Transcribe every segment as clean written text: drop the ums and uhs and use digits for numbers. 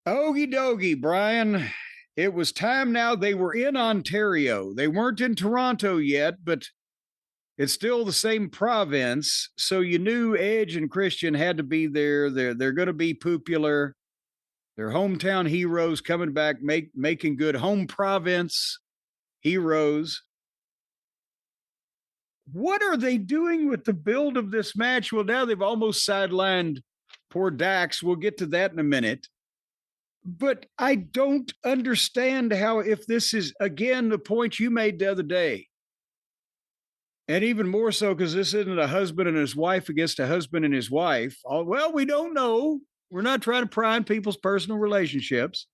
Okie dokie, Brian. It was time now. They were in Ontario. They weren't in Toronto yet, but it's still the same province. So you knew Edge and Christian had to be there. They're going to be popular. They're hometown heroes coming back, making good home province heroes. What are they doing with the build of this match? Well, now they've almost sidelined poor Dax. We'll get to that in a minute. But I don't understand how, if this is, again, the point you made the other day, and even more so because this isn't a husband and his wife against a husband and his wife. Well, we don't know. We're not trying to pry on people's personal relationships.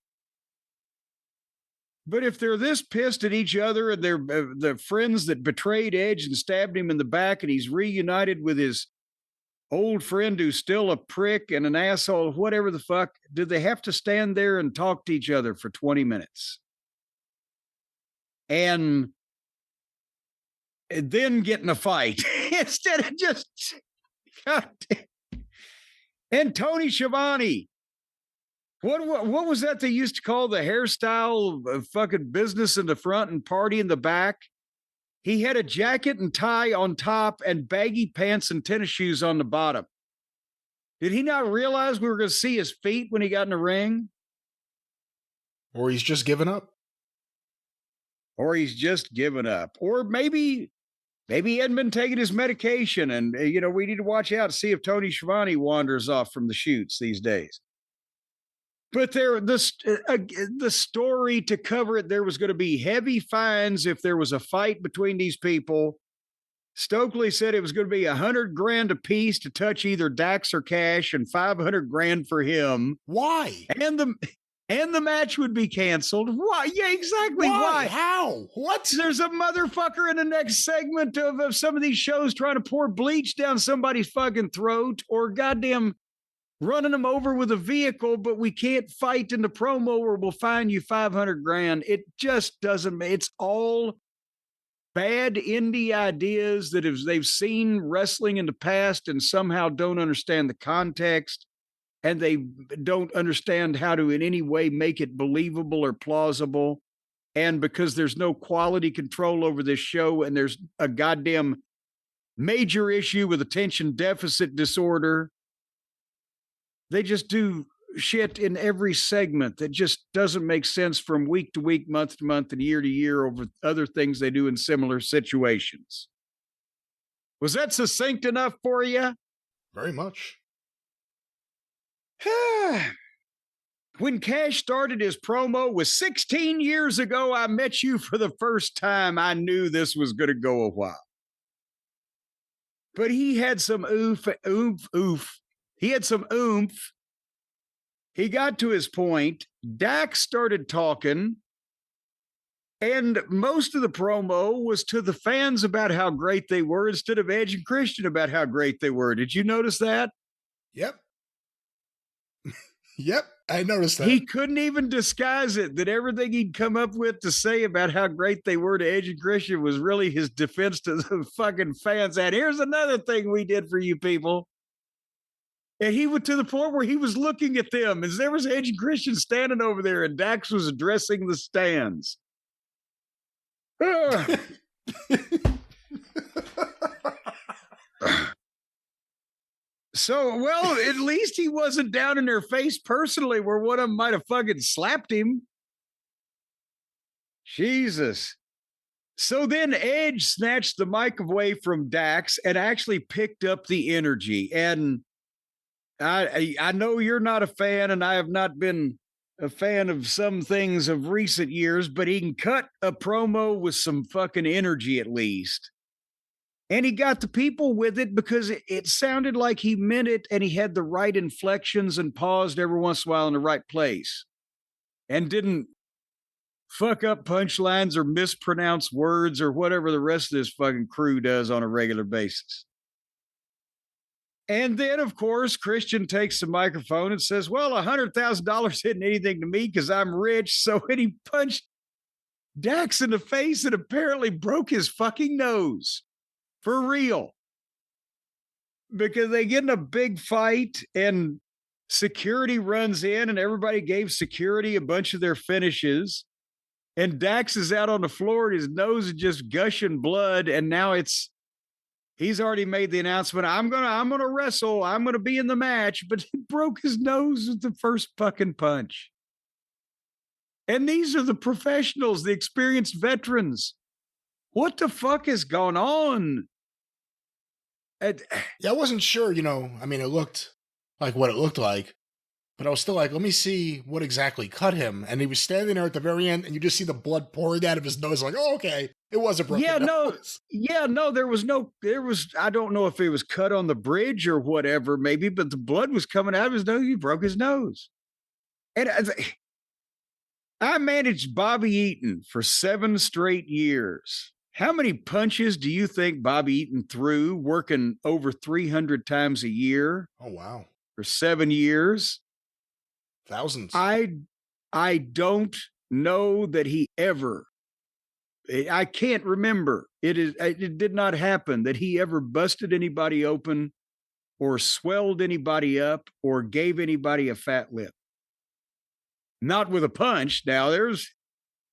But if they're this pissed at each other and they're the friends that betrayed Edge and stabbed him in the back and he's reunited with his old friend who's still a prick and an asshole, whatever the fuck, do they have to stand there and talk to each other for 20 minutes? And then get in a fight instead of just... And Tony Schiavone. What was that they used to call the hairstyle of fucking business in the front and party in the back? He had a jacket and tie on top and baggy pants and tennis shoes on the bottom. Did he not realize we were going to see his feet when he got in the ring? Or he's just given up. Or he's just given up. Or maybe he hadn't been taking his medication and, we need to watch out to see if Tony Schiavone wanders off from the shoots these days. But the story to cover it, there was going to be heavy fines if there was a fight between these people. Stokely said it was going to be $100,000 a piece to touch either Dax or Cash, and $500,000 for him. Why? And the match would be canceled. Why? Yeah, exactly. Why? How? What? There's a motherfucker in the next segment of some of these shows trying to pour bleach down somebody's fucking throat, or goddamn running them over with a vehicle, but we can't fight in the promo or we'll fine you $500,000. It just doesn't. It's all bad indie ideas that they've seen wrestling in the past and somehow don't understand the context, and they don't understand how to in any way make it believable or plausible. And because there's no quality control over this show and there's a goddamn major issue with attention deficit disorder, they just do shit in every segment that just doesn't make sense from week to week, month to month, and year to year over other things they do in similar situations. Was that succinct enough for you? Very much. When Cash started his promo with 16 years ago, I met you for the first time, I knew this was going to go a while. But he had some oomph. He had some oomph. He got to his point. Dax started talking. And most of the promo was to the fans about how great they were instead of Edge and Christian about how great they were. Did you notice that? Yep. Yep, I noticed that. He couldn't even disguise it, that everything he'd come up with to say about how great they were to Edge and Christian was really his defense to the fucking fans. And here's another thing we did for you people. And he went to the point where he was looking at them as there was Edge and Christian standing over there and Dax was addressing the stands. So, well, at least he wasn't down in their face personally where one of them might have fucking slapped him. Jesus. So then Edge snatched the mic away from Dax and actually picked up the energy. And I know you're not a fan, and I have not been a fan of some things of recent years, but he can cut a promo with some fucking energy at least. And he got the people with it because it sounded like he meant it, and he had the right inflections and paused every once in a while in the right place and didn't fuck up punchlines or mispronounce words or whatever the rest of this fucking crew does on a regular basis. And then, of course, Christian takes the microphone and says, well, $100,000 isn't anything to me because I'm rich. So and he punched Dax in the face and apparently broke his fucking nose. For real. Because they get in a big fight and Security runs in and everybody gave security a bunch of their finishes. And Dax is out on the floor and his nose is just gushing blood. And now he's already made the announcement. I'm gonna wrestle. I'm gonna be in the match, but he broke his nose with the first fucking punch. And these are the professionals, the experienced veterans. What the fuck is going on? Yeah, I wasn't sure, I mean, it looked like what it looked like, but I was still like, let me see what exactly cut him. And he was standing there at the very end, and you just see the blood pouring out of his nose. Like, oh, okay, it was a broken nose. There was, I don't know if it was cut on the bridge or whatever, maybe, but the blood was coming out of his nose. He broke his nose. And I managed Bobby Eaton for 7 straight years. How many punches do you think Bobby Eaton threw working over 300 times a year? Oh, wow. For 7 years? Thousands. I don't know that he ever, I can't remember. It did not happen that he ever busted anybody open or swelled anybody up or gave anybody a fat lip. Not with a punch. Now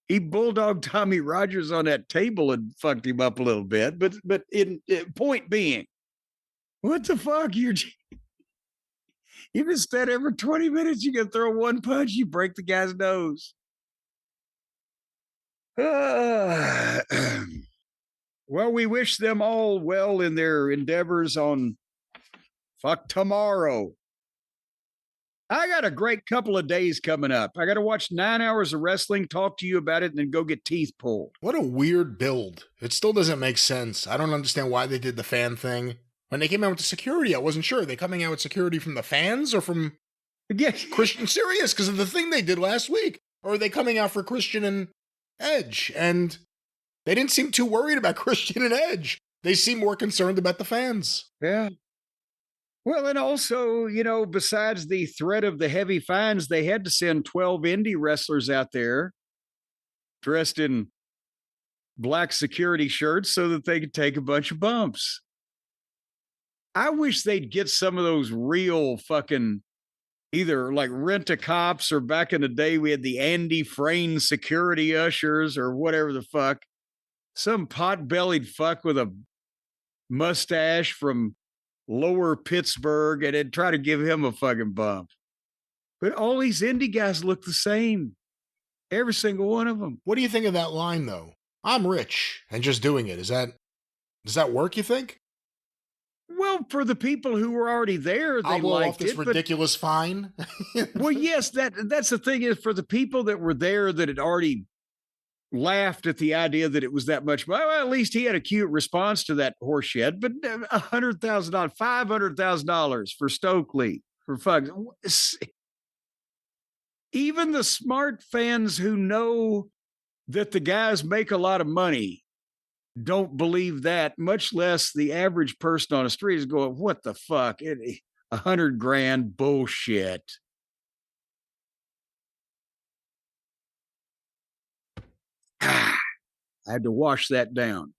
he bulldogged Tommy Rogers on that table and fucked him up a little bit. But point being, what the fuck? You just said every 20 minutes you can throw one punch, you break the guy's nose. Well, we wish them all well in their endeavors on fuck tomorrow. I got a great couple of days coming up. I got to watch 9 hours of wrestling, talk to you about it, and then go get teeth pulled. What a weird build. It still doesn't make sense. I don't understand why they did the fan thing. When they came out with the security, I wasn't sure. Are they coming out with security from the fans or from Christian? Serious, because of the thing they did last week. Or are they coming out for Christian and Edge? And they didn't seem too worried about Christian and Edge. They seem more concerned about the fans. Yeah. Well, and also, besides the threat of the heavy fines, they had to send 12 indie wrestlers out there dressed in black security shirts so that they could take a bunch of bumps. I wish they'd get some of those real fucking either like rent-a-cops or back in the day we had the Andy Frayne security ushers or whatever the fuck. Some pot-bellied fuck with a mustache from lower Pittsburgh and then try to give him a fucking bump. But all these indie guys look the same. Every single one of them. What do you think of that line, though? I'm rich and just doing it. Does that work, you think? Well, for the people who were already there, they liked this ridiculous fine. Well, yes, that's the thing is for the people that were there that had already laughed at the idea that it was that much. Well, at least he had a cute response to that horseshit. But $100,000, $500,000 for Stokely for fuck. Even the smart fans who know that the guys make a lot of money don't believe that, much less the average person on the street is going, what the fuck? $100,000 bullshit. I had to wash that down.